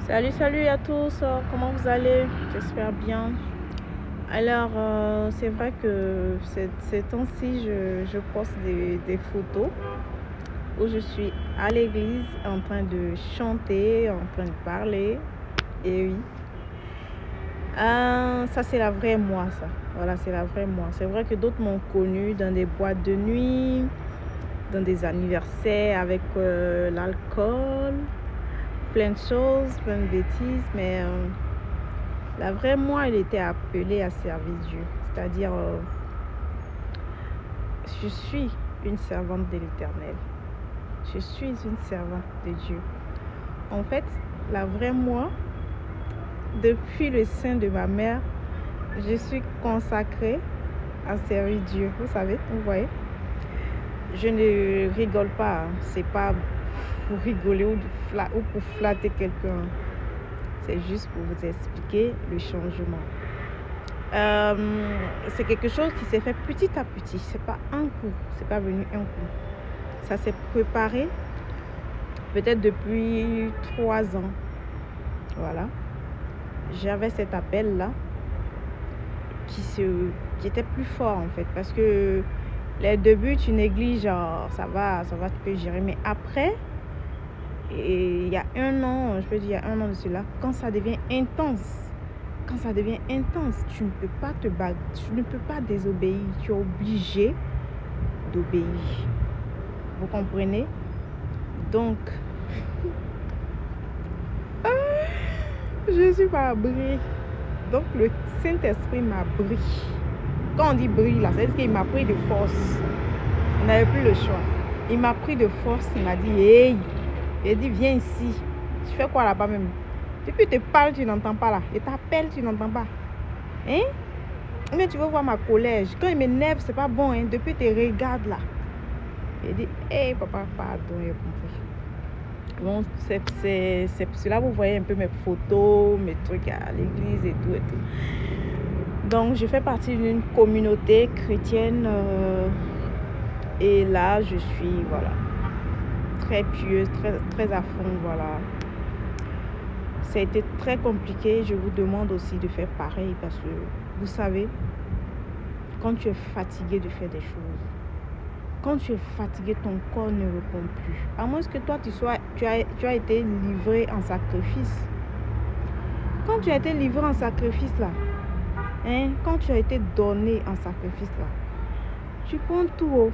Salut à tous, comment vous allez? J'espère bien. Alors, c'est vrai que ces temps-ci, je poste des photos où je suis à l'église en train de chanter, en train de parler. Et oui, ça c'est la vraie moi, ça. Voilà, c'est la vraie moi. C'est vrai que d'autres m'ont connue dans des boîtes de nuit, dans des anniversaires avec l'alcool, plein de choses, plein de bêtises, mais la vraie moi, elle était appelée à servir Dieu. C'est-à-dire, je suis une servante de l'Éternel. Je suis une servante de Dieu. En fait, la vraie moi, depuis le sein de ma mère, je suis consacrée à servir Dieu. Vous savez, vous voyez. Je ne rigole pas. Hein. C'est pas pour rigoler ou pour flatter quelqu'un. C'est juste pour vous expliquer le changement. C'est quelque chose qui s'est fait petit à petit. C'est pas un coup. C'est pas venu un coup. Ça s'est préparé peut-être depuis 3 ans. Voilà. J'avais cet appel-là qui était plus fort en fait. Parce que les débuts, tu négliges, genre, ça va, tu peux gérer. Mais après, et il y a 1 an, je peux dire il y a 1 an de cela, quand ça devient intense, tu ne peux pas te battre, tu ne peux pas désobéir, tu es obligé d'obéir. Vous comprenez? Donc, je suis pas bris. Donc, le Saint-Esprit m'a bris. Quand on dit bris, là, c'est-à-dire qu'il m'a pris de force. On n'avait plus le choix. Il m'a pris de force, il m'a dit, hey, il dit, viens ici. Tu fais quoi là-bas même? Depuis que tu parles, tu n'entends pas là. Il t'appelle, tu n'entends pas. Hein? Mais tu veux voir ma colère. Quand il m'énerve, c'est pas bon. Hein? Depuis, tu regardes là. Il dit, hey, papa, pardon, j'ai compris. Bon, c'est cela, vous voyez un peu mes photos, mes trucs à l'église et tout et tout. Donc, je fais partie d'une communauté chrétienne. Et là, je suis, voilà, très pieuse, très à fond, voilà. Ça a été très compliqué. Je vous demande aussi de faire pareil parce que, vous savez, quand tu es fatigué de faire des choses, quand tu es fatigué, ton corps ne répond plus. À moins que toi, tu as été livré en sacrifice. Quand tu as été livré en sacrifice, là, hein, quand tu as été donné en sacrifice, là, tu prends tout,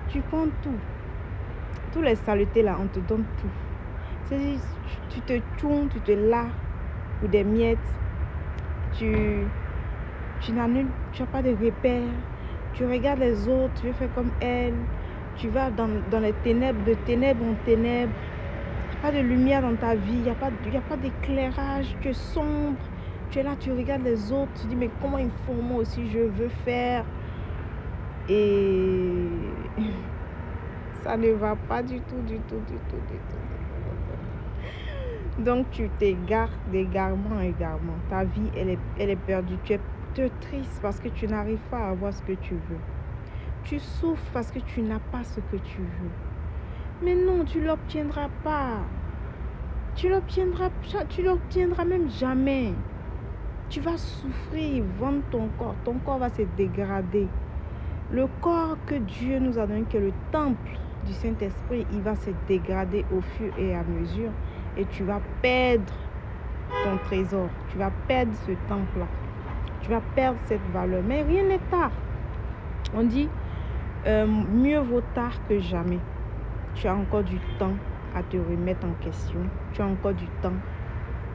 tu prends tout. Tous les saletés, là, on te donne tout. C'est-à-dire, tu te tournes, tu te lasses pour des miettes. Tu n'annules, tu n'as pas de repères. Tu regardes les autres, tu veux faire comme elles. Tu vas dans les ténèbres, de ténèbres en ténèbres. Il n'y a pas de lumière dans ta vie, il n'y a pas d'éclairage, tu es sombre. Tu es là, tu regardes les autres, tu dis mais comment ils font, moi aussi je veux faire. Et ça ne va pas du tout. Donc tu t'égares d'égarement en égarement. Ta vie, elle est perdue. Tu es triste parce que tu n'arrives pas à avoir ce que tu veux. Tu souffres parce que tu n'as pas ce que tu veux. Mais non, tu ne l'obtiendras pas. Tu l'obtiendras même jamais. Tu vas souffrir, vendre ton corps. Ton corps va se dégrader. Le corps que Dieu nous a donné, qui est le temple du Saint-Esprit, il va se dégrader au fur et à mesure. Et tu vas perdre ton trésor. Tu vas perdre ce temple-là. Tu vas perdre cette valeur. Mais rien n'est tard. On dit, mieux vaut tard que jamais. Tu as encore du temps à te remettre en question. Tu as encore du temps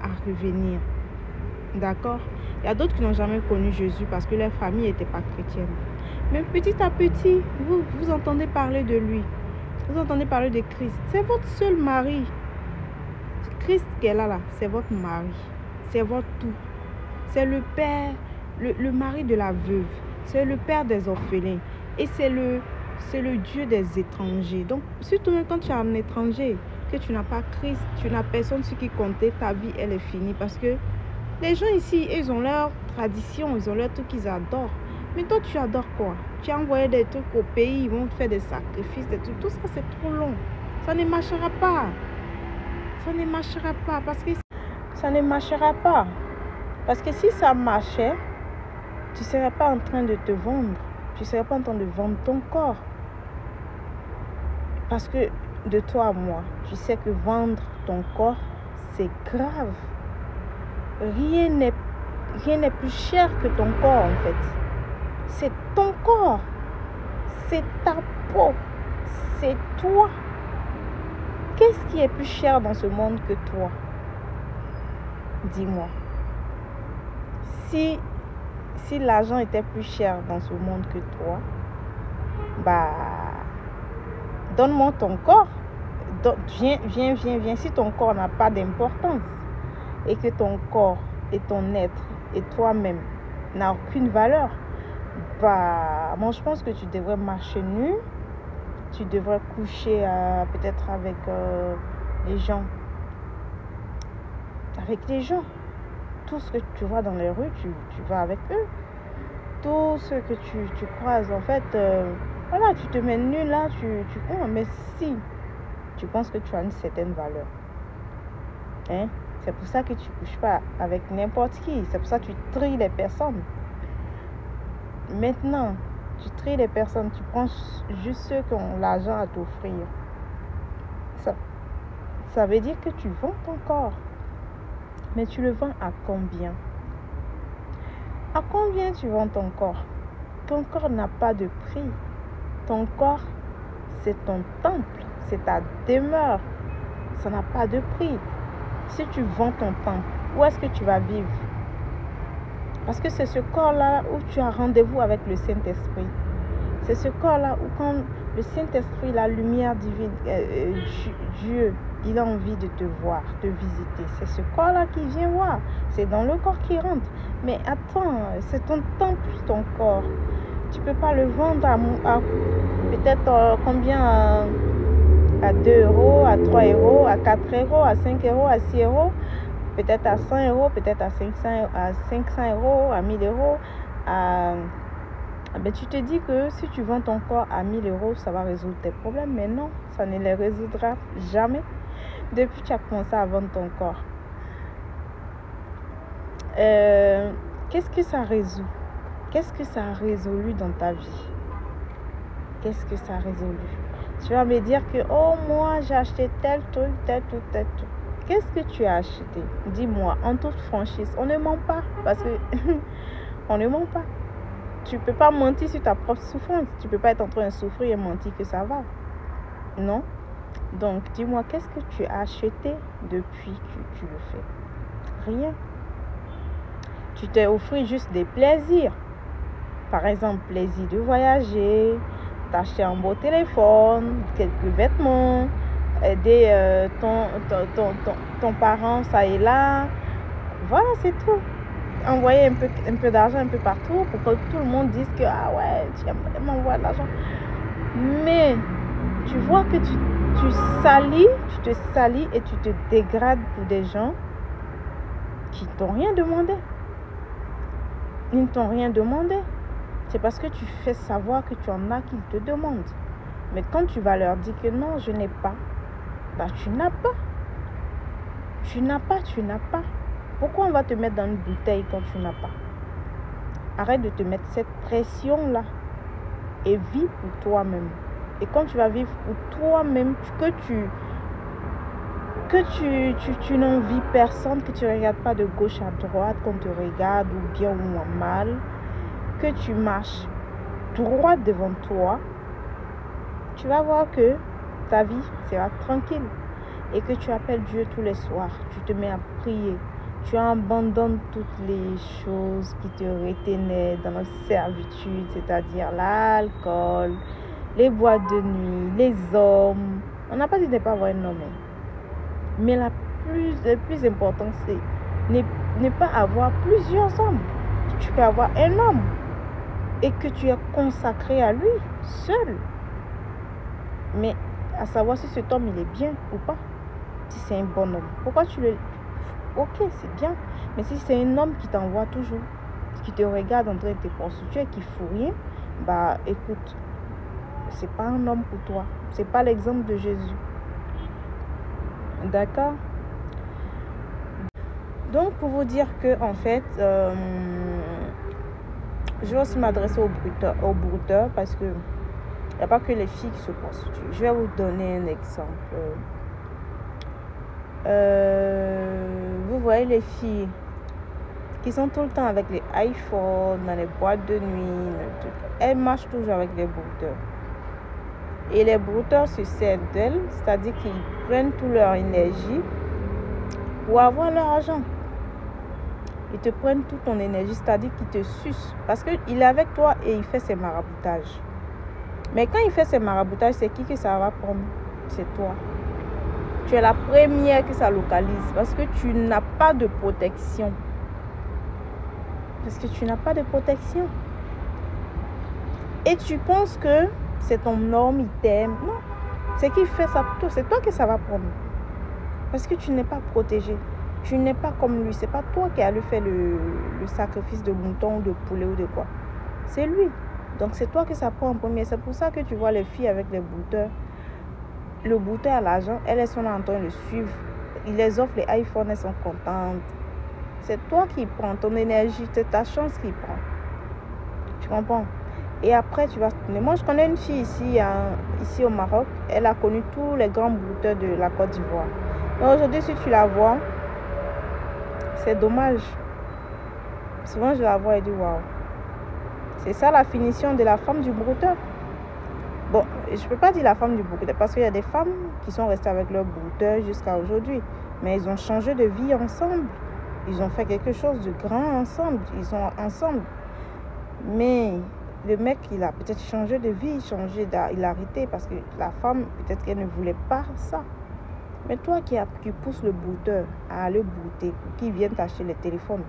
à revenir. D'accord? Il y a d'autres qui n'ont jamais connu Jésus parce que leur famille n'était pas chrétienne. Mais petit à petit, vous entendez parler de lui. Vous entendez parler de Christ. C'est votre seul mari. Christ qui est là, c'est votre mari. C'est votre tout. C'est le père, le mari de la veuve. C'est le père des orphelins. Et c'est le Dieu des étrangers. Donc, surtout quand tu es un étranger, que tu n'as pas Christ, tu n'as personne sur qui compter, ta vie, elle est finie. Parce que les gens ici, ils ont leur tradition, ils ont leur truc qu'ils adorent. Mais toi, tu adores quoi? Tu as envoyé des trucs au pays, ils vont te faire des sacrifices, des trucs. Tout ça, c'est trop long. Ça ne marchera pas. Ça ne marchera pas parce que ça ne marchera pas. Parce que si ça marchait, tu ne serais pas en train de te vendre. Tu ne serais pas en train de vendre ton corps. Parce que de toi à moi, tu sais que vendre ton corps, c'est grave. Rien n'est plus cher que ton corps en fait. C'est ton corps. C'est ta peau. C'est toi. Qu'est-ce qui est plus cher dans ce monde que toi? Dis-moi. Si l'argent était plus cher dans ce monde que toi, bah, donne-moi ton corps. Viens. Si ton corps n'a pas d'importance et que ton corps et ton être et toi-même n'a aucune valeur, bah, moi je pense que tu devrais marcher nu. Tu devrais coucher peut-être avec les gens. Avec les gens. Tout ce que tu vois dans les rues, tu vas avec eux. Tout ce que tu croises, en fait, voilà, tu te mets nu là, tu cours. Mais si tu penses que tu as une certaine valeur, hein, c'est pour ça que tu ne couches pas avec n'importe qui. C'est pour ça que tu tries les personnes. Maintenant, tu tries les personnes, tu prends juste ceux qui ont l'argent à t'offrir. Ça veut dire que tu vends ton corps. Mais tu le vends à combien? À combien tu vends ton corps? Ton corps n'a pas de prix. Ton corps, c'est ton temple, c'est ta demeure. Ça n'a pas de prix. Si tu vends ton temple, où est-ce que tu vas vivre? Parce que c'est ce corps-là où tu as rendez-vous avec le Saint-Esprit. C'est ce corps-là où quand le Saint-Esprit, la lumière divine, Dieu, il a envie de te voir, de visiter. C'est ce corps-là qui vient voir. C'est dans le corps qui rentre. Mais attends, c'est ton temple, ton corps. Tu ne peux pas le vendre à peut-être combien? À 2 euros, à 3 euros, à 4 euros, à 5 euros, à 6 euros. Peut-être à 100 euros, peut-être à 500 euros, à 1000 euros. Ben, tu te dis que si tu vends ton corps à 1000 euros, ça va résoudre tes problèmes. Mais non, ça ne les résoudra jamais. Depuis que tu as commencé à vendre ton corps. Qu'est-ce que ça résout? Qu'est-ce que ça a résolu dans ta vie? Qu'est-ce que ça a résolu? Tu vas me dire que, oh, moi, j'ai acheté tel truc, tel truc. Qu'est-ce que tu as acheté? Dis-moi, en toute franchise. On ne ment pas, parce que on ne ment pas. Tu ne peux pas mentir sur ta propre souffrance. Tu ne peux pas être en train de souffrir et mentir que ça va. Non? Donc, dis-moi, qu'est-ce que tu as acheté depuis que tu le fais? Rien. Tu t'es offert juste des plaisirs. Par exemple, plaisir de voyager, t'acheter un beau téléphone, quelques vêtements, aider ton parent, ça et là. Voilà, c'est tout. Envoyer un peu d'argent un peu partout pour que tout le monde dise que, ah ouais, tu m'envoies de l'argent. Mais tu vois que tu te salis et tu te dégrades pour des gens qui t'ont rien demandé. Ils ne t'ont rien demandé. C'est parce que tu fais savoir que tu en as qu'ils te demandent. Mais quand tu vas leur dire que non, je n'ai pas, bah tu n'as pas. Tu n'as pas. Pourquoi on va te mettre dans une bouteille quand tu n'as pas? Arrête de te mettre cette pression-là et vis pour toi-même. Et quand tu vas vivre pour toi-même, que tu n'envies personne, que tu ne regardes pas de gauche à droite, qu'on te regarde ou bien ou mal, que tu marches droit devant toi, tu vas voir que ta vie sera tranquille et que tu appelles Dieu tous les soirs, tu te mets à prier, tu abandonnes toutes les choses qui te retenaient dans la servitude, c'est-à-dire l'alcool, les boîtes de nuit, les hommes. On n'a pas dit de ne pas avoir un homme. Mais le plus important, c'est ne pas avoir plusieurs hommes. Tu peux avoir un homme et que tu es consacré à lui seul. Mais à savoir si cet homme, il est bien ou pas. Si c'est un bon homme. Pourquoi tu le... Ok, c'est bien. Mais si c'est un homme qui t'envoie toujours, qui te regarde en train de te prostituer et qui ne fout rien, bah écoute, c'est pas un homme pour toi. C'est pas l'exemple de Jésus. D'accord? Donc, pour vous dire que, en fait, je vais aussi m'adresser aux brouteurs parce que il n'y a pas que les filles qui se prostituent. Je vais vous donner un exemple. Vous voyez les filles qui sont tout le temps avec les iPhones, dans les boîtes de nuit, elles marchent toujours avec les brouteurs. Et les brouteurs se servent d'elles, c'est-à-dire qu'ils prennent toute leur énergie pour avoir leur argent. Ils te prennent toute ton énergie, c'est-à-dire qu'ils te sucent. Parce qu'il est avec toi et il fait ses maraboutages. Mais quand il fait ses maraboutages, c'est qui que ça va prendre? C'est toi. Tu es la première que ça localise parce que tu n'as pas de protection. Parce que tu n'as pas de protection. Et tu penses que c'est ton homme, il t'aime. Non. C'est qu'il fait ça pour toi. C'est toi que ça va prendre. Parce que tu n'es pas protégé. Tu n'es pas comme lui. C'est pas toi qui as fait le sacrifice de mouton, de poulet ou de quoi. C'est lui. Donc c'est toi que ça prend en premier. C'est pour ça que tu vois les filles avec les brouteurs. Le brouteur a l'argent. Elles sont en train de le suivre. Il les offre les iPhones. Elles sont contentes. C'est toi qui prends ton énergie. C'est ta chance qui prend. Tu comprends? Et après, tu vas se tourner. Moi, je connais une fille ici au Maroc. Elle a connu tous les grands brouteurs de la Côte d'Ivoire. Mais aujourd'hui, si tu la vois, c'est dommage. Souvent, je la vois et dis waouh. C'est ça la finition de la femme du brouteur. Bon, je ne peux pas dire la femme du brouteur parce qu'il y a des femmes qui sont restées avec leur brouteur jusqu'à aujourd'hui. Mais ils ont changé de vie ensemble. Ils ont fait quelque chose de grand ensemble. Ils sont ensemble. Mais le mec, il a peut-être changé de vie, il a arrêté parce que la femme, peut-être qu'elle ne voulait pas ça. Mais toi qui pousses le brouteur à aller brouter, qui vient t'acheter les téléphones,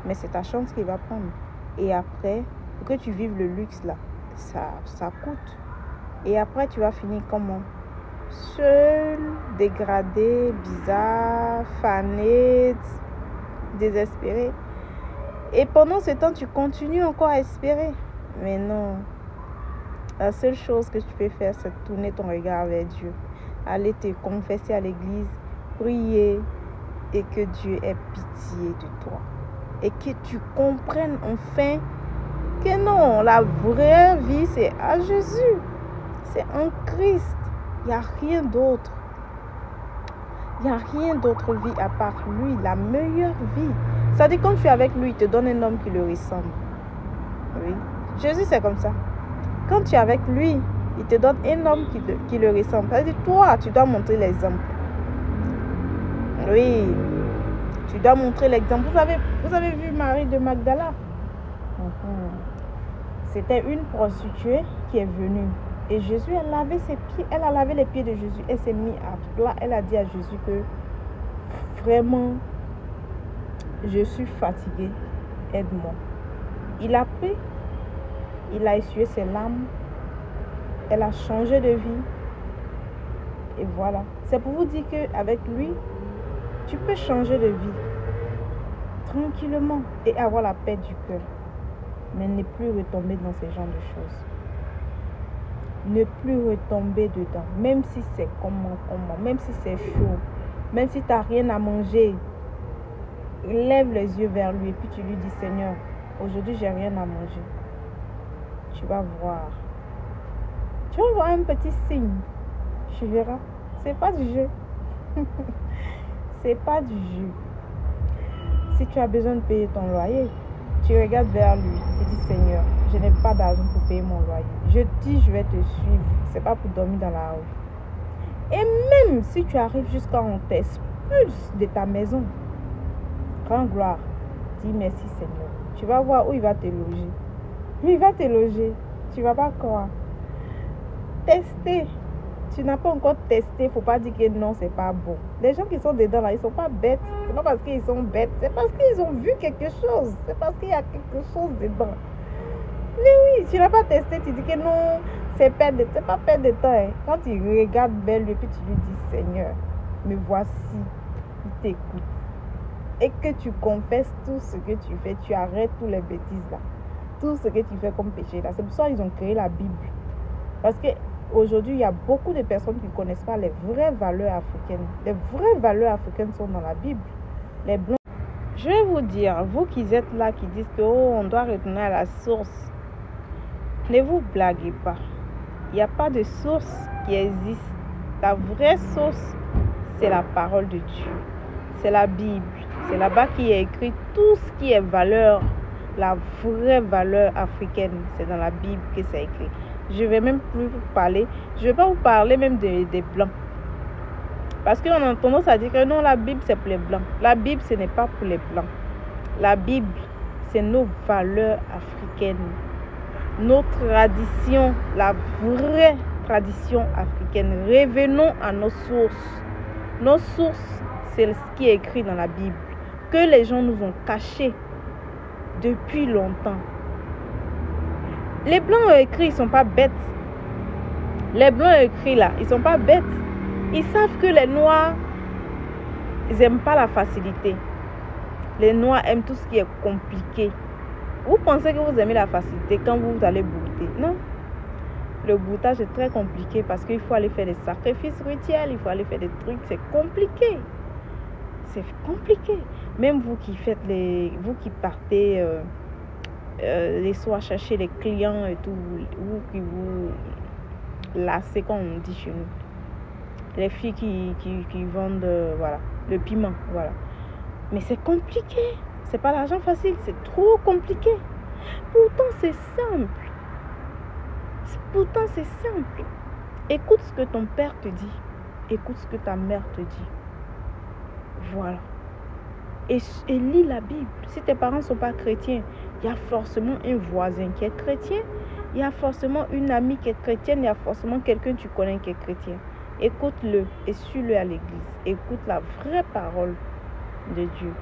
mais c'est ta chance qu'il va prendre. Et après, pour que tu vives le luxe là, ça coûte. Et après, tu vas finir comment? Seul, dégradé, bizarre, fané, désespéré. Et pendant ce temps, tu continues encore à espérer. Mais non. La seule chose que tu peux faire, c'est tourner ton regard vers Dieu. Aller te confesser à l'église, prier et que Dieu ait pitié de toi. Et que tu comprennes enfin que non, la vraie vie, c'est à Jésus. C'est en Christ. Il n'y a rien d'autre. Il n'y a rien d'autre vie à part lui, la meilleure vie. C'est-à-dire quand tu es avec lui, il te donne un homme qui le ressemble. Oui. Jésus, c'est comme ça. Quand tu es avec lui, il te donne un homme qui le ressemble. C'est-à-dire toi, tu dois montrer l'exemple. Oui. Tu dois montrer l'exemple. Vous avez vu Marie de Magdala? C'était une prostituée qui est venue. Et Jésus a lavé ses pieds. Elle a lavé les pieds de Jésus. Elle s'est mise à plat. Elle a dit à Jésus que vraiment, je suis fatiguée. Aide-moi. Il a pris. Il a essuyé ses larmes. Elle a changé de vie. Et voilà. C'est pour vous dire qu'avec lui, tu peux changer de vie. Tranquillement. Et avoir la paix du cœur. Mais ne plus retomber dans ce genre de choses. Ne plus retomber dedans. Même si c'est comment. Même si c'est chaud. Même si tu n'as rien à manger. Lève les yeux vers lui et puis tu lui dis, Seigneur, aujourd'hui j'ai rien à manger. Tu vas voir. Tu vas voir un petit signe. Tu verras. C'est pas du jeu. C'est pas du jeu. Si tu as besoin de payer ton loyer, tu regardes vers lui. Tu dis, Seigneur, je n'ai pas d'argent pour payer mon loyer. Je dis, je vais te suivre. C'est pas pour dormir dans la rue. Et même si tu arrives jusqu'à on t'expulse de ta maison, rends gloire. Dis merci Seigneur. Tu vas voir où il va te loger. Il va te loger. Tu vas pas croire. Tester. Tu n'as pas encore testé. Il ne faut pas dire que non, c'est pas bon. Les gens qui sont dedans là, ils ne sont pas bêtes. C'est pas parce qu'ils sont bêtes. C'est parce qu'ils ont vu quelque chose. C'est parce qu'il y a quelque chose dedans. Mais oui, tu n'as pas testé. Tu dis que non, c'est pas perdre de temps. Hein. Quand tu regardes vers lui, puis tu lui dis Seigneur, me voici. Il t'écoute. Et que tu confesses tout ce que tu fais. Tu arrêtes tous les bêtises là. Tout ce que tu fais comme péché là. C'est pour ça qu'ils ont créé la Bible. Parce que aujourd'hui, il y a beaucoup de personnes qui ne connaissent pas les vraies valeurs africaines. Les vraies valeurs africaines sont dans la Bible. Les blancs. Je vais vous dire, vous qui êtes là, qui dites que on doit retourner à la source, ne vous blaguez pas. Il n'y a pas de source qui existe. La vraie source, c'est la parole de Dieu. C'est la Bible. C'est là-bas qu'il y a écrit tout ce qui est valeur, la vraie valeur africaine. C'est dans la Bible que c'est écrit. Je ne vais même plus vous parler. Je ne vais pas vous parler même des Blancs. Parce qu'on a tendance à dire que non, la Bible, c'est pour les Blancs. La Bible, ce n'est pas pour les Blancs. La Bible, c'est nos valeurs africaines. Nos traditions, la vraie tradition africaine. Revenons à nos sources. Nos sources, c'est ce qui est écrit dans la Bible, que les gens nous ont caché depuis longtemps. Les Blancs ont écrit, ils ne sont pas bêtes. Les Blancs ont écrit là, ils ne sont pas bêtes. Ils savent que les Noirs, ils n'aiment pas la facilité. Les Noirs aiment tout ce qui est compliqué. Vous pensez que vous aimez la facilité quand vous allez brouter? Non. Le broutage est très compliqué parce qu'il faut aller faire des sacrifices rituels, il faut aller faire des trucs, c'est compliqué. C'est compliqué. Même vous qui faites vous qui partez les soirs chercher les clients et tout, vous qui vous lassez comme on dit chez nous. Les filles qui vendent voilà, le piment, voilà. Mais c'est compliqué. C'est pas l'argent facile, c'est trop compliqué. Pourtant, c'est simple. Pourtant, c'est simple. Écoute ce que ton père te dit. Écoute ce que ta mère te dit. Voilà. Et lis la Bible. Si tes parents ne sont pas chrétiens, il y a forcément un voisin qui est chrétien. Il y a forcément une amie qui est chrétienne. Il y a forcément quelqu'un que tu connais qui est chrétien. Écoute-le et suis-le à l'église. Écoute la vraie parole de Dieu.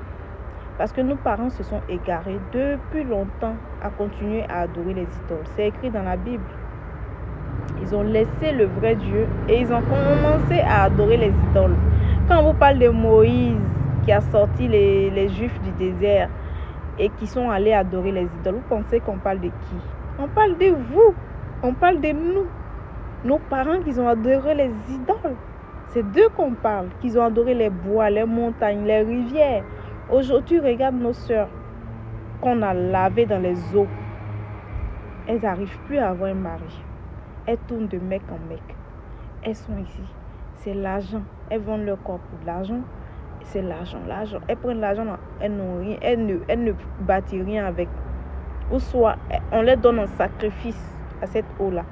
Parce que nos parents se sont égarés depuis longtemps à continuer à adorer les idoles. C'est écrit dans la Bible. Ils ont laissé le vrai Dieu et ils ont commencé à adorer les idoles. Quand on vous parle de Moïse qui a sorti les Juifs du désert et qui sont allés adorer les idoles, vous pensez qu'on parle de qui? On parle de vous. On parle de nous. Nos parents qui ont adoré les idoles. C'est d'eux qu'on parle. Qu'ils ont adoré les bois, les montagnes, les rivières. Aujourd'hui, regarde nos sœurs qu'on a lavées dans les eaux. Elles n'arrivent plus à avoir un mari. Elles tournent de mec en mec. Elles sont ici. C'est l'argent. Elles vendent leur corps pour de l'argent. C'est l'argent, l'argent. Elles prennent l'argent, elles n'ont rien. Elles ne bâtissent rien avec. Ou soit, on les donne en sacrifice à cette eau-là,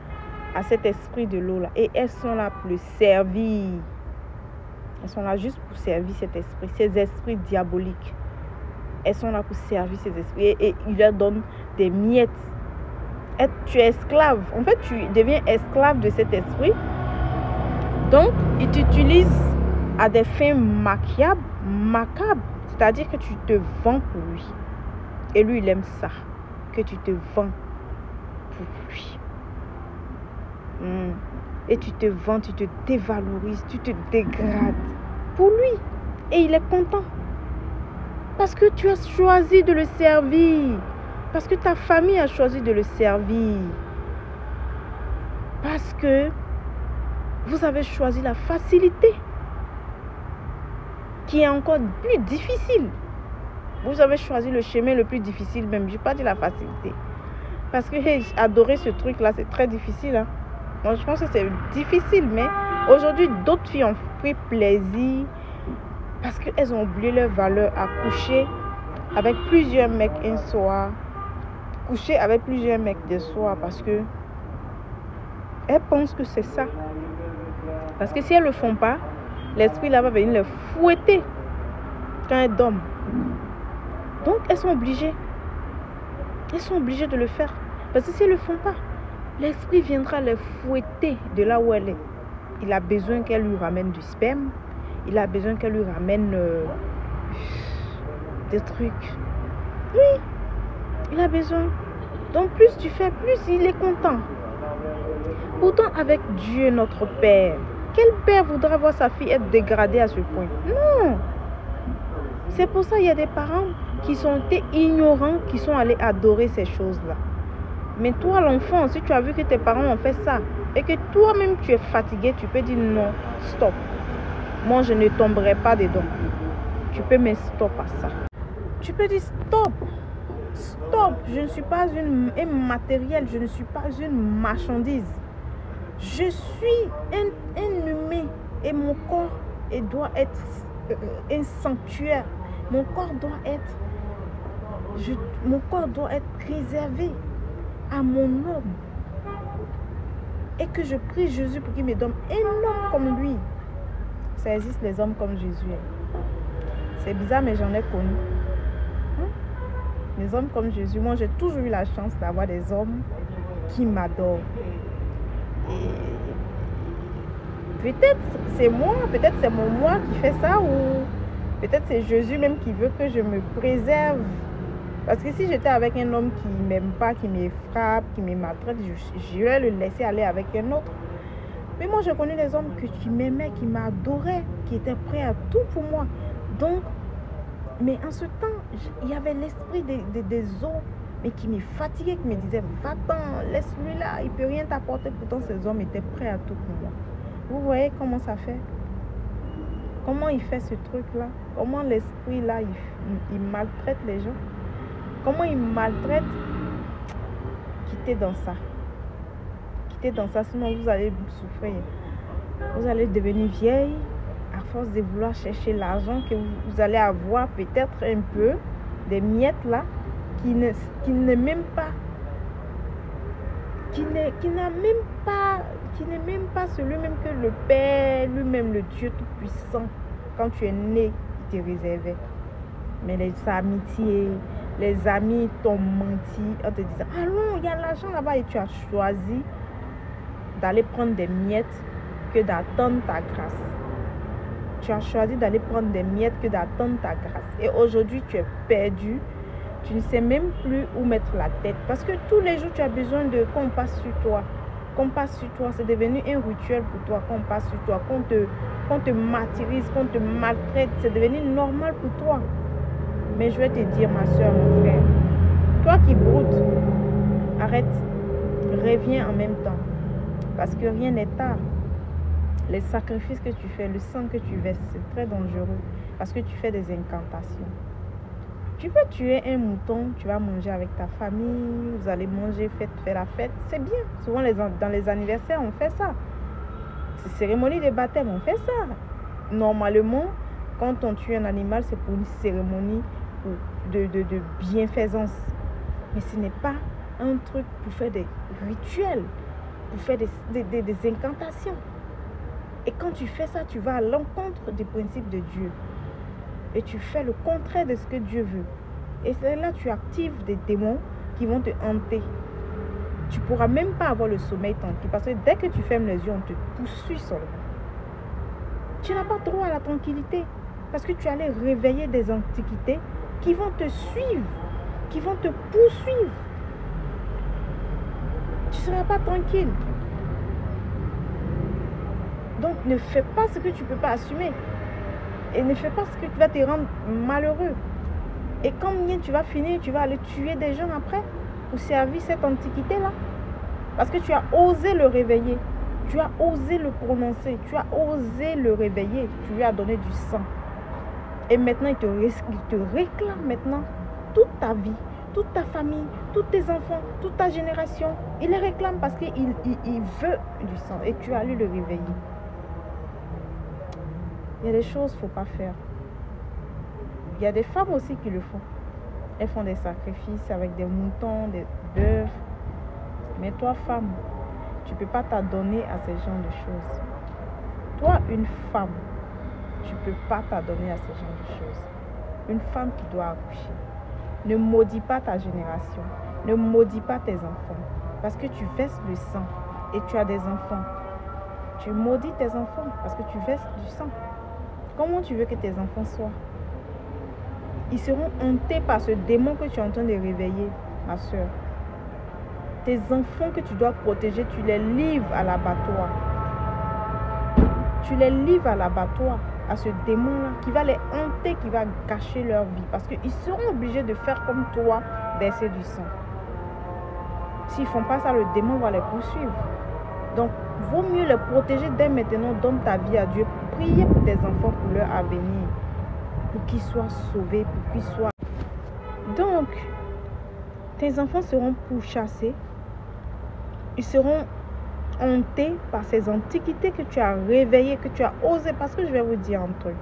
à cet esprit de l'eau-là. Et elles sont là pour le servir. Elles sont là juste pour servir cet esprit, ces esprits diaboliques. Elles sont là pour servir ces esprits. Et ils leur donnent des miettes. Et tu es esclave. En fait, tu deviens esclave de cet esprit. Donc, ils t'utilisent à des fins macabres. C'est-à-dire que tu te vends pour lui. Et lui, il aime ça. Que tu te vends pour lui. Et tu te vends, tu te dévalorises, tu te dégrades pour lui. Et il est content. Parce que tu as choisi de le servir. Parce que ta famille a choisi de le servir. Parce que vous avez choisi la facilité. Qui est encore plus difficile. Vous avez choisi le chemin le plus difficile même. Je ne vais pas dire la facilité. Parce que adorer ce truc-là, c'est très difficile. Hein? Moi, je pense que c'est difficile. Mais aujourd'hui, d'autres filles ont pris plaisir. Parce qu'elles ont oublié leur valeur à coucher avec plusieurs mecs un soir. Coucher avec plusieurs mecs de soir. Parce que elles pensent que c'est ça. Parce que si elles ne le font pas, l'esprit là va venir les fouetter quand elles dorment. Donc elles sont obligées. Elles sont obligées de le faire. Parce que si elles ne le font pas, l'esprit viendra les fouetter de là où elle est. Il a besoin qu'elle lui ramène du sperme. Il a besoin qu'elle lui ramène des trucs. Oui, il a besoin. Donc plus tu fais, plus il est content. Pourtant avec Dieu notre Père, quel père voudra voir sa fille être dégradée à ce point? Non. C'est pour ça qu'il y a des parents qui sont été ignorants, qui sont allés adorer ces choses-là. Mais toi, l'enfant, si tu as vu que tes parents ont fait ça, et que toi-même tu es fatigué, tu peux dire non, stop. Moi, je ne tomberai pas dedans. Tu peux me stop à ça. Tu peux dire stop. Stop. Je ne suis pas un matériel. Je ne suis pas une marchandise. Je suis un humain. Et mon corps doit être un sanctuaire. Mon corps doit être réservé à mon homme. Et que je prie Jésus pour qu'il me donne un homme comme lui. Ça existe les hommes comme Jésus. C'est bizarre, mais j'en ai connu. Les hommes comme Jésus. Moi, j'ai toujours eu la chance d'avoir des hommes qui m'adorent. Et peut-être c'est moi, peut-être c'est mon moi qui fait ça, ou peut-être c'est Jésus même qui veut que je me préserve. Parce que si j'étais avec un homme qui ne m'aime pas, qui me frappe, qui me maltraite, je vais le laisser aller avec un autre. Mais moi, j'ai connu des hommes qui m'aimaient, qui m'adoraient, qui étaient prêts à tout pour moi. Donc, mais en ce temps, il y avait l'esprit des hommes, mais qui me fatiguait, qui me disait, va-t'en, laisse-lui là, il ne peut rien t'apporter. Pourtant, ces hommes étaient prêts à tout pour moi. Vous voyez comment ça fait? Comment il fait ce truc-là? Comment l'esprit là, il maltraite les gens? Comment il maltraite? Quittez dans ça. Quittez dans ça, sinon vous allez souffrir. Vous allez devenir vieille à force de vouloir chercher l'argent que vous allez avoir peut-être un peu, des miettes là, qui n'est même pas celui-même que le Père, lui-même le Dieu Tout-Puissant, quand tu es né, il te réservait. Mais les amitiés, les amis t'ont menti en te disant, allons, il y a l'argent là-bas, et tu as choisi d'aller prendre des miettes que d'attendre ta grâce. Tu as choisi d'aller prendre des miettes que d'attendre ta grâce. Et aujourd'hui, tu es perdu. Tu ne sais même plus où mettre la tête. Parce que tous les jours, tu as besoin qu'on passe sur toi. Qu'on passe sur toi. C'est devenu un rituel pour toi qu'on passe sur toi. Qu'on te martyrise, qu'on te maltraite. C'est devenu normal pour toi. Mais je vais te dire, ma soeur, mon frère, toi qui broutes, arrête. Reviens en même temps. Parce que rien n'est tard. Les sacrifices que tu fais, le sang que tu verses, c'est très dangereux. Parce que tu fais des incantations. Tu peux tuer un mouton, tu vas manger avec ta famille, vous allez manger, faire la fête. C'est bien. Souvent, dans les anniversaires, on fait ça. C'est cérémonie de baptême, on fait ça. Normalement, quand on tue un animal, c'est pour une cérémonie de bienfaisance. Mais ce n'est pas un truc pour faire des rituels, pour faire des incantations. Et quand tu fais ça, tu vas à l'encontre des principes de Dieu. Et tu fais le contraire de ce que Dieu veut. Et c'est là que tu actives des démons qui vont te hanter. Tu ne pourras même pas avoir le sommeil tranquille. Parce que dès que tu fermes les yeux, on te poursuit seulement. Tu n'as pas droit à la tranquillité. Parce que tu allais réveiller des antiquités qui vont te suivre, qui vont te poursuivre. Tu ne seras pas tranquille. Donc ne fais pas ce que tu ne peux pas assumer. Et ne fais pas ce que tu vas te rendre malheureux. Et quand bien tu vas finir, tu vas aller tuer des gens après pour servir cette antiquité-là. Parce que tu as osé le réveiller. Tu as osé le prononcer. Tu as osé le réveiller. Tu lui as donné du sang. Et maintenant, il te réclame maintenant toute ta vie, toute ta famille, tous tes enfants, toute ta génération. Il les réclame parce qu'il veut du sang. Et tu as allé le réveiller. Il y a des choses qu'il ne faut pas faire. Il y a des femmes aussi qui le font. Elles font des sacrifices avec des moutons, des bœufs. Mais toi, femme, tu ne peux pas t'adonner à ce genre de choses. Toi, une femme, tu ne peux pas t'adonner à ce genre de choses. Une femme qui doit accoucher. Ne maudis pas ta génération. Ne maudis pas tes enfants. Parce que tu verses le sang et tu as des enfants. Tu maudis tes enfants parce que tu verses du sang. Comment tu veux que tes enfants soient? Ils seront hantés par ce démon que tu es en train de réveiller, ma soeur. Tes enfants que tu dois protéger, tu les livres à l'abattoir. Tu les livres à l'abattoir, à ce démon-là, qui va les hanter, qui va gâcher leur vie. Parce qu'ils seront obligés de faire comme toi, verser du sang. S'ils ne font pas ça, le démon va les poursuivre. Donc, vaut mieux les protéger dès maintenant. Donne ta vie à Dieu. Priez pour tes enfants, pour leur avenir. Pour qu'ils soient sauvés, pour qu'ils soient... Donc, tes enfants seront pourchassés. Ils seront hantés par ces antiquités que tu as réveillées, que tu as osé. Parce que je vais vous dire un truc.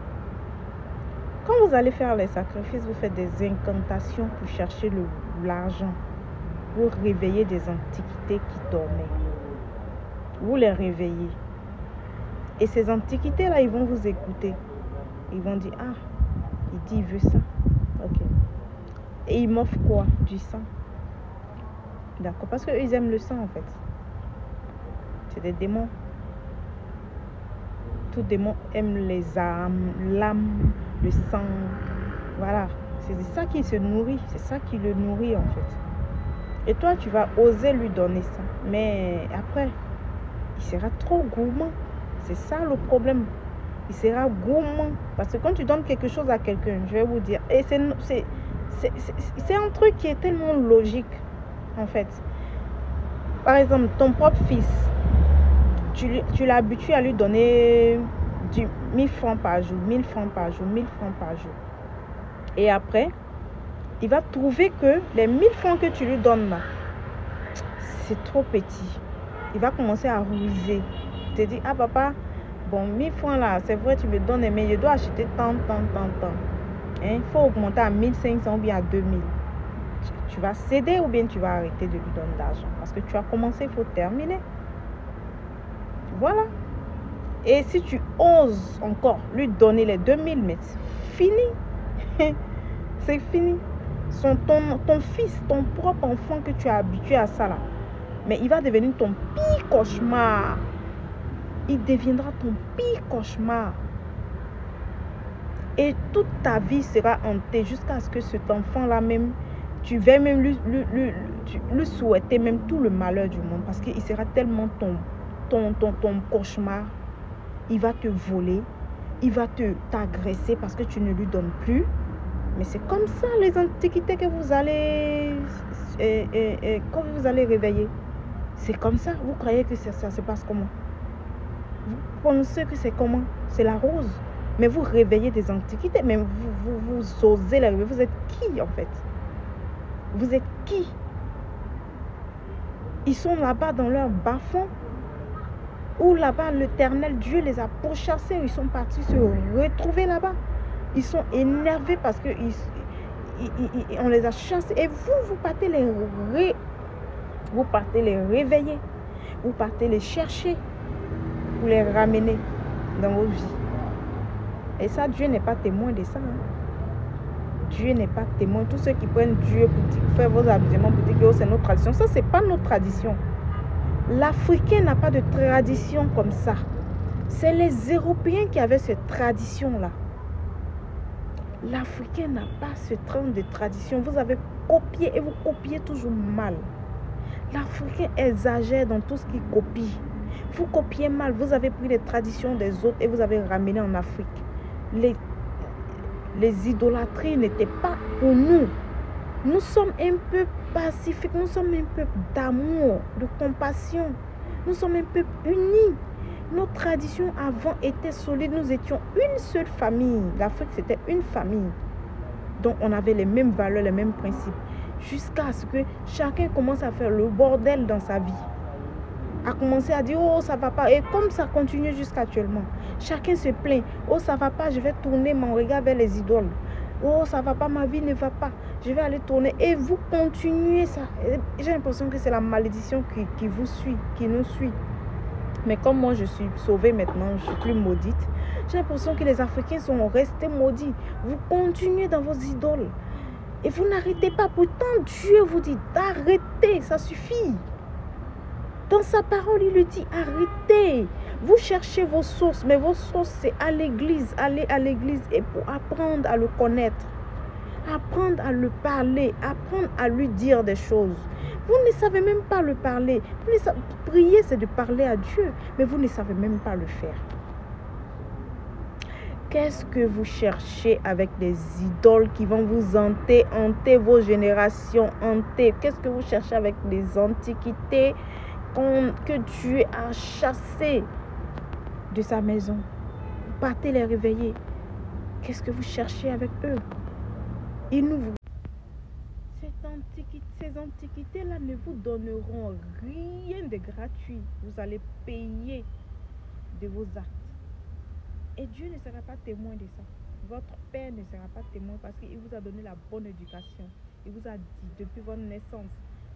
Quand vous allez faire les sacrifices, vous faites des incantations pour chercher l'argent. Vous réveillez des antiquités qui dormaient. Vous les réveillez. Et ces antiquités-là, ils vont vous écouter. Ils vont dire, ah, il dit, il veut ça. Ok. Et ils m'offrent quoi? Du sang. D'accord. Parce qu'ils aiment le sang, en fait. C'est des démons. Tout démon aime les âmes, l'âme, le sang. Voilà. C'est ça qui se nourrit. C'est ça qui le nourrit, en fait. Et toi, tu vas oser lui donner ça. Mais après, il sera trop gourmand. C'est ça le problème. Il sera gourmand. Parce que quand tu donnes quelque chose à quelqu'un, je vais vous dire, et c'est un truc qui est tellement logique, en fait. Par exemple, ton propre fils, tu l'as habitué à lui donner 1000 francs par jour, 1000 francs par jour, 1000 francs par jour. Et après, il va trouver que les 1000 francs que tu lui donnes là, c'est trop petit. Il va commencer à ruser. Il te dit, ah papa, bon, 1000 francs là, c'est vrai, tu me donnes, mais je dois acheter tant. Il faut augmenter à 1500 ou bien à 2000. Tu vas céder ou bien tu vas arrêter de lui donner d'argent. Parce que tu as commencé, il faut terminer. Voilà. Et si tu oses encore lui donner les 2000, mais c'est fini. C'est fini. Ton fils, ton propre enfant que tu as habitué à ça là, mais il va devenir ton pire cauchemar. Il deviendra ton pire cauchemar. Et toute ta vie sera hantée jusqu'à ce que cet enfant-là même, tu vas même lui souhaiter même tout le malheur du monde. Parce qu'il sera tellement ton cauchemar. Il va te voler. Il va t'agresser parce que tu ne lui donnes plus. Mais c'est comme ça les antiquités que vous allez quand vous allez réveiller. C'est comme ça. Vous croyez que ça se passe comment? Vous pensez que c'est comment? C'est la rose. Mais vous réveillez des antiquités. Mais vous osez les réveiller. Vous êtes qui en fait? Vous êtes qui? Ils sont là-bas dans leur bas-fond. Ou là-bas, l'éternel Dieu les a pourchassés. Ils sont partis se retrouver là-bas. Ils sont énervés parce que on les a chassés. Et vous partez vous partez les réveiller. Vous partez les chercher pour les ramener dans vos vies. Et ça, Dieu n'est pas témoin de ça. Dieu n'est pas témoin. Tous ceux qui prennent Dieu pour faire vos amusements, pour dire que c'est notre tradition. Ça, c'est pas notre tradition. L'Africain n'a pas de tradition comme ça. C'est les Européens qui avaient cette tradition-là. L'Africain n'a pas ce train de tradition. Vous avez copié et vous copiez toujours mal. L'Africain exagère dans tout ce qu'il copie. Vous copiez mal. Vous avez pris les traditions des autres et vous avez ramené en Afrique. Les idolâtries n'étaient pas pour nous. Nous sommes un peuple pacifique. Nous sommes un peuple d'amour, de compassion. Nous sommes un peuple uni. Nos traditions avant étaient solides. Nous étions une seule famille. L'Afrique, c'était une famille. Donc, on avait les mêmes valeurs, les mêmes principes. Jusqu'à ce que chacun commence à faire le bordel dans sa vie. A commencé à dire, oh, ça va pas. Et comme ça continue jusqu'à actuellement. Chacun se plaint. Oh, ça va pas, je vais tourner mon regard vers les idoles. Oh, ça va pas, ma vie ne va pas. Je vais aller tourner. Et vous continuez ça. J'ai l'impression que c'est la malédiction qui vous suit, qui nous suit. Mais comme moi, je suis sauvée maintenant, je suis plus maudite. J'ai l'impression que les Africains sont restés maudits. Vous continuez dans vos idoles. Et vous n'arrêtez pas. Pourtant, Dieu vous dit d'arrêter. Ça suffit. Dans sa parole, il le dit, arrêtez. Vous cherchez vos sources, mais vos sources, c'est à l'église. Allez à l'église et pour apprendre à le connaître. Apprendre à le parler. Apprendre à lui dire des choses. Vous ne savez même pas le parler. Prier, c'est de parler à Dieu, mais vous ne savez même pas le faire. Qu'est-ce que vous cherchez avec des idoles qui vont vous hanter vos générations, hanter? Qu'est-ce que vous cherchez avec des antiquités que Dieu a chassées de sa maison? Partez les réveiller. Qu'est-ce que vous cherchez avec eux? Ils nous ces antiquités-là ne vous donneront rien de gratuit. Vous allez payer de vos actes. Et Dieu ne sera pas témoin de ça. Votre Père ne sera pas témoin parce qu'il vous a donné la bonne éducation. Il vous a dit depuis votre naissance,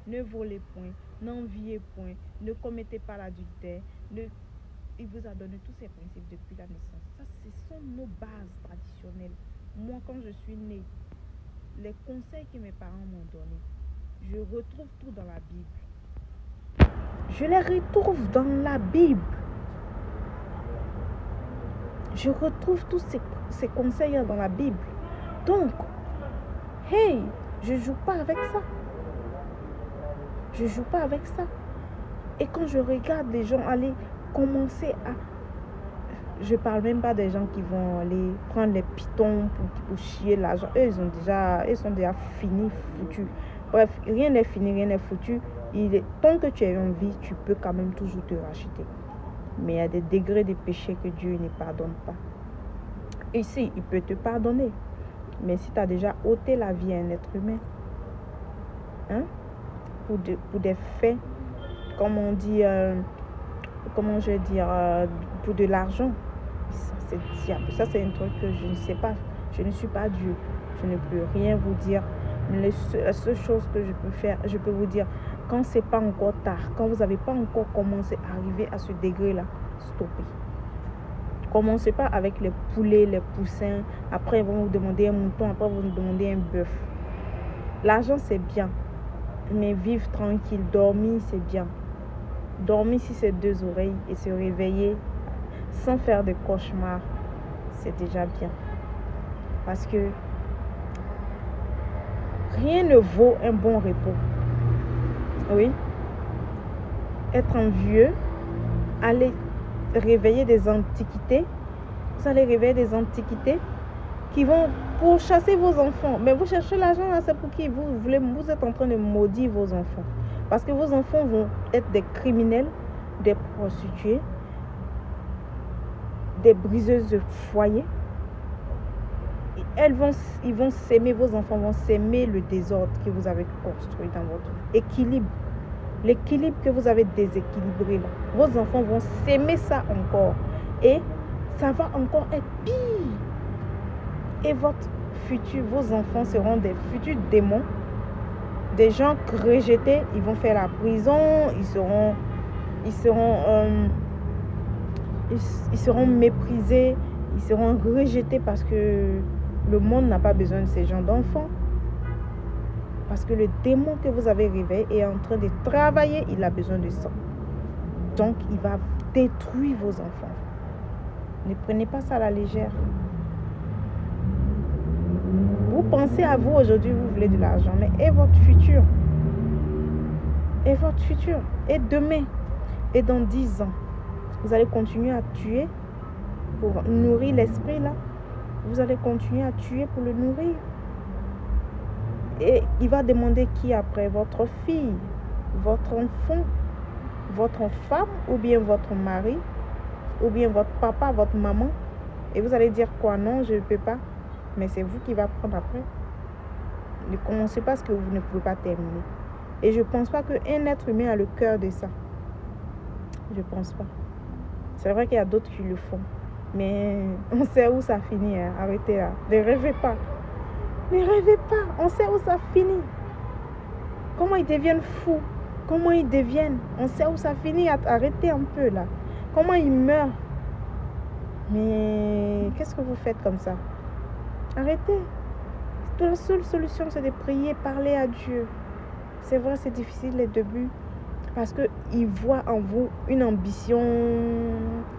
ne volez point, n'enviez point, ne commettez pas l'adultère. Il vous a donné tous ces principes depuis la naissance. Ça, ce sont nos bases traditionnelles. Moi, quand je suis née, les conseils que mes parents m'ont donnés, je retrouve tout dans la Bible. Je les retrouve dans la Bible. Je retrouve tous ces conseils dans la Bible. Donc, hey, je ne joue pas avec ça. Je ne joue pas avec ça. Et quand je regarde les gens aller commencer à... Je ne parle même pas des gens qui vont aller prendre les pitons pour chier l'argent. Eux, ils sont déjà finis, foutus. Bref, rien n'est fini, rien n'est foutu. Tant que tu es en vie, tu peux quand même toujours te racheter. Mais il y a des degrés de péché que Dieu ne pardonne pas. Ici, il peut te pardonner. Mais si tu as déjà ôté la vie à un être humain, hein, pour des faits, comme on dit, comment je vais dire, pour de l'argent, ça c'est un truc que je ne sais pas. Je ne suis pas Dieu. Je ne peux rien vous dire. La seule chose que je peux faire, je peux vous dire, quand c'est pas encore tard, quand vous n'avez pas encore commencé à arriver à ce degré-là, stoppez. Commencez pas avec les poulets, les poussins. Après, ils vont vous demander un mouton. Après, ils vont vous demander un bœuf. L'argent, c'est bien. Mais vivre tranquille, dormir, c'est bien. Dormir si c'est 2 oreilles et se réveiller sans faire de cauchemars, c'est déjà bien. Parce que rien ne vaut un bon repos. Oui. Être un vieux, aller réveiller des antiquités. Vous allez réveiller des antiquités qui vont pour chasser vos enfants. Mais vous cherchez l'argent là, c'est pour qui? Vous êtes en train de maudire vos enfants. Parce que vos enfants vont être des criminels, des prostituées, des briseuses de foyer. Ils vont s'aimer, vos enfants vont s'aimer le désordre que vous avez construit dans votre équilibre. L'équilibre que vous avez déséquilibré là. Vos enfants vont s'aimer ça encore. Et ça va encore être pire. Et vos enfants seront des futurs démons. Des gens rejetés. Ils vont faire la prison. Ils seront méprisés. Ils seront rejetés parce que le monde n'a pas besoin de ces gens d'enfants. Parce que le démon que vous avez réveillé est en train de travailler, il a besoin de ça. Donc, il va détruire vos enfants. Ne prenez pas ça à la légère. Vous pensez à vous aujourd'hui, vous voulez de l'argent, mais et votre futur? Et votre futur? Et demain? Et dans 10 ans? Vous allez continuer à tuer pour nourrir l'esprit là? Vous allez continuer à tuer pour le nourrir? Et il va demander qui après? Votre fille, votre enfant, votre femme, ou bien votre mari, ou bien votre papa, votre maman. Et vous allez dire quoi? Non, je ne peux pas. Mais c'est vous qui va prendre après. Ne commencez pas ce que vous ne pouvez pas terminer. Et je ne pense pas qu'un être humain a le cœur de ça. Je ne pense pas. C'est vrai qu'il y a d'autres qui le font. Mais on sait où ça finit. Hein. Arrêtez là. Ne rêvez pas. Ne rêvez pas, on sait où ça finit. Comment ils deviennent fous? Comment ils deviennent? On sait où ça finit. Arrêtez un peu là. Comment ils meurent? Mais qu'est-ce que vous faites comme ça? Arrêtez. La seule solution, c'est de prier, parler à Dieu. C'est vrai, c'est difficile les débuts. Parce qu'ils voient en vous une ambition.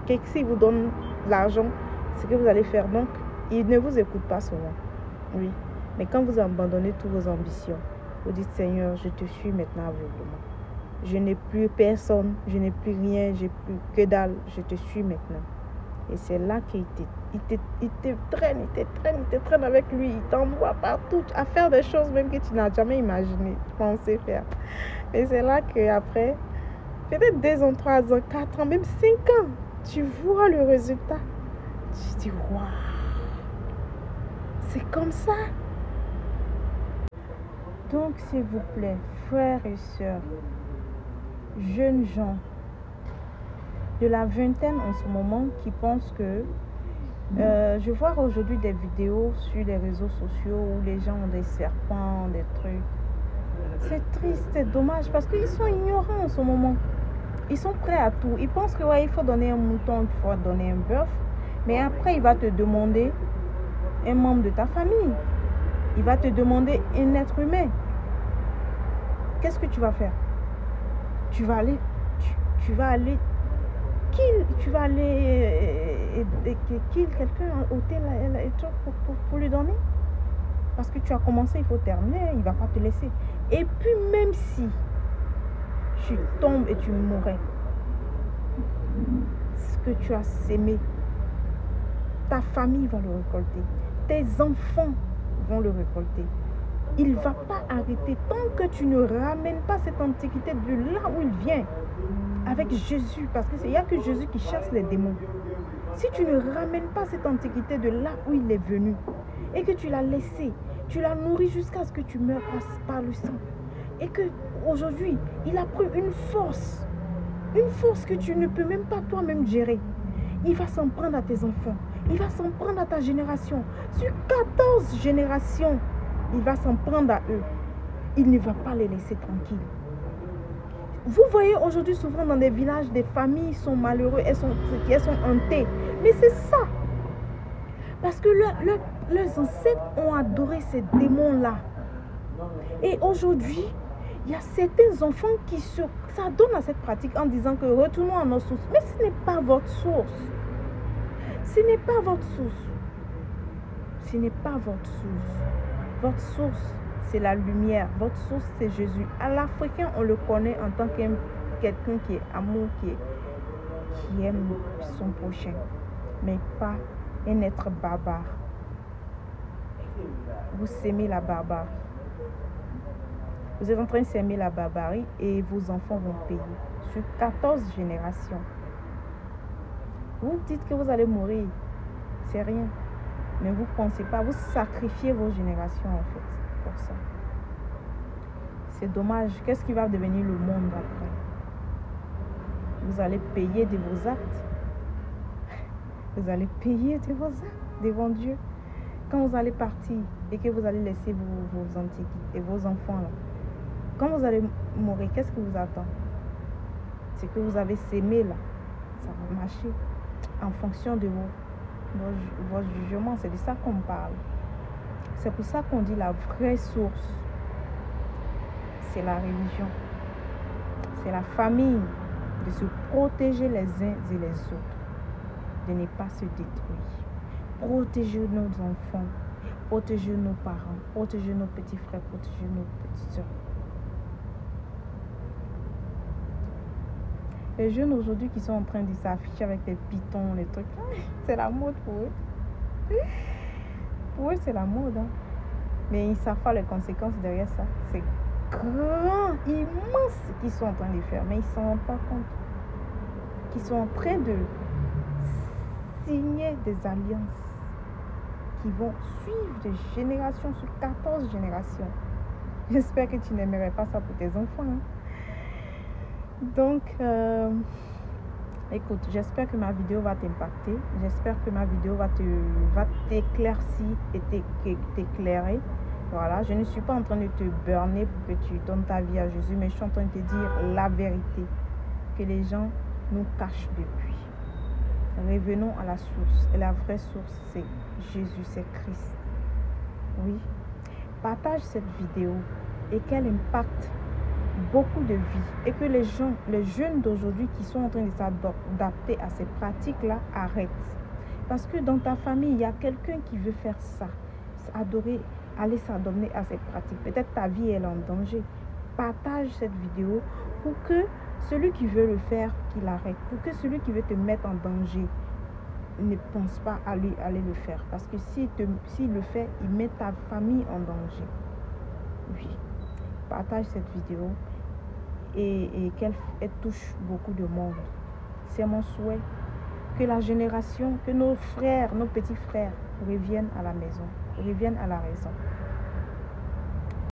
Que s'ils vous donnent l'argent, c'est ce que vous allez faire. Donc, ils ne vous écoutent pas souvent. Oui. Mais quand vous abandonnez toutes vos ambitions, vous dites, Seigneur, je te suis maintenant aveuglément. Je n'ai plus personne, je n'ai plus rien, j'ai plus que dalle, je te suis maintenant. Et c'est là qu'il te traîne avec lui, il t'envoie partout à faire des choses même que tu n'as jamais imaginé, pensé faire. Et c'est là qu'après, peut-être 2 ans, 3 ans, 4 ans, même 5 ans, tu vois le résultat. Tu dis, waouh, c'est comme ça. Donc, s'il vous plaît, frères et sœurs, jeunes gens de la vingtaine en ce moment qui pensent que... je vois aujourd'hui des vidéos sur les réseaux sociaux où les gens ont des serpents, des trucs. C'est triste, c'est dommage parce qu'ils sont ignorants en ce moment. Ils sont prêts à tout. Ils pensent que ouais, il faut donner un mouton, il faut donner un bœuf. Mais après, il va te demander un membre de ta famille. Il va te demander un être humain. Qu'est-ce que tu vas faire? Tu vas aller kill quelqu'un au hôtel pour lui donner? Parce que tu as commencé, il faut terminer, il ne va pas te laisser. Et puis même si tu tombes et tu mourrais, ce que tu as sémé, ta famille va le récolter, tes enfants vont le récolter. Il ne va pas arrêter tant que tu ne ramènes pas cette antiquité de là où il vient, avec Jésus, parce qu'il n'y a que Jésus qui chasse les démons. Si tu ne ramènes pas cette antiquité de là où il est venu, et que tu l'as laissé, tu l'as nourri jusqu'à ce que tu meurs par le sang, et que aujourd'hui il a pris une force que tu ne peux même pas toi-même gérer, il va s'en prendre à tes enfants, il va s'en prendre à ta génération, sur 14 générations, il va s'en prendre à eux. Il ne va pas les laisser tranquilles. Vous voyez aujourd'hui souvent dans des villages, des familles sont malheureuses, elles sont hantées. Mais c'est ça. Parce que leurs ancêtres ont adoré ces démons-là. Et aujourd'hui, il y a certains enfants qui s'adonnent à cette pratique en disant que retournons à nos sources. Mais ce n'est pas votre source. Ce n'est pas votre source. Ce n'est pas votre source. Votre source, c'est la lumière. Votre source, c'est Jésus. À l'Africain, on le connaît en tant que quelqu'un qui est amour, qui aime son prochain. Mais pas un être barbare. Vous s'aimez la barbarie. Vous êtes en train de s'aimer la barbarie et vos enfants vont payer. Sur 14 générations. Vous dites que vous allez mourir. C'est rien. Mais vous ne pensez pas, vous sacrifiez vos générations en fait, pour ça. C'est dommage. Qu'est-ce qui va devenir le monde après? Vous allez payer de vos actes. Vous allez payer de vos actes devant Dieu. Quand vous allez partir et que vous allez laisser vos antiquités, vos enfants là. Quand vous allez mourir, qu'est-ce qui vous attend? C'est que vous avez sémé là. Ça va marcher en fonction de vos jugements. C'est de ça qu'on parle. C'est pour ça qu'on dit la vraie source, c'est la religion. C'est la famille, de se protéger les uns et les autres, de ne pas se détruire. Protéger nos enfants, protéger nos parents, protéger nos petits frères, protéger nos petites soeurs. Les jeunes aujourd'hui qui sont en train de s'afficher avec les pitons, les trucs, c'est la mode pour eux. Pour eux, c'est la mode. Hein. Mais ils ne savent pas les conséquences derrière ça. C'est grand, immense ce qu'ils sont en train de faire. Mais ils ne s'en rendent pas compte. Qu'ils sont en train de signer des alliances qui vont suivre de génération sur 14 générations. J'espère que tu n'aimerais pas ça pour tes enfants. Hein. Donc, écoute, j'espère que ma vidéo va t'impacter. J'espère que ma vidéo va t'éclaircir et t'éclairer. Voilà, je ne suis pas en train de te burner pour que tu donnes ta vie à Jésus, mais je suis en train de te dire la vérité que les gens nous cachent depuis. Revenons à la source. Et la vraie source, c'est Jésus, c'est Christ. Oui. Partage cette vidéo et qu'elle impacte beaucoup de vies. Et que les jeunes d'aujourd'hui qui sont en train de s'adapter à ces pratiques-là arrêtent. Parce que dans ta famille, il y a quelqu'un qui veut faire ça. Aller s'adonner à ces pratiques. Peut-être ta vie est en danger. Partage cette vidéo pour que celui qui veut le faire, qu'il arrête. Pour que celui qui veut te mettre en danger ne pense pas à lui aller le faire. Parce que s'il le fait, il met ta famille en danger. Oui. Partage cette vidéo et qu'elle touche beaucoup de monde. C'est mon souhait. Que la génération, que nos frères, nos petits frères reviennent à la maison, reviennent à la raison.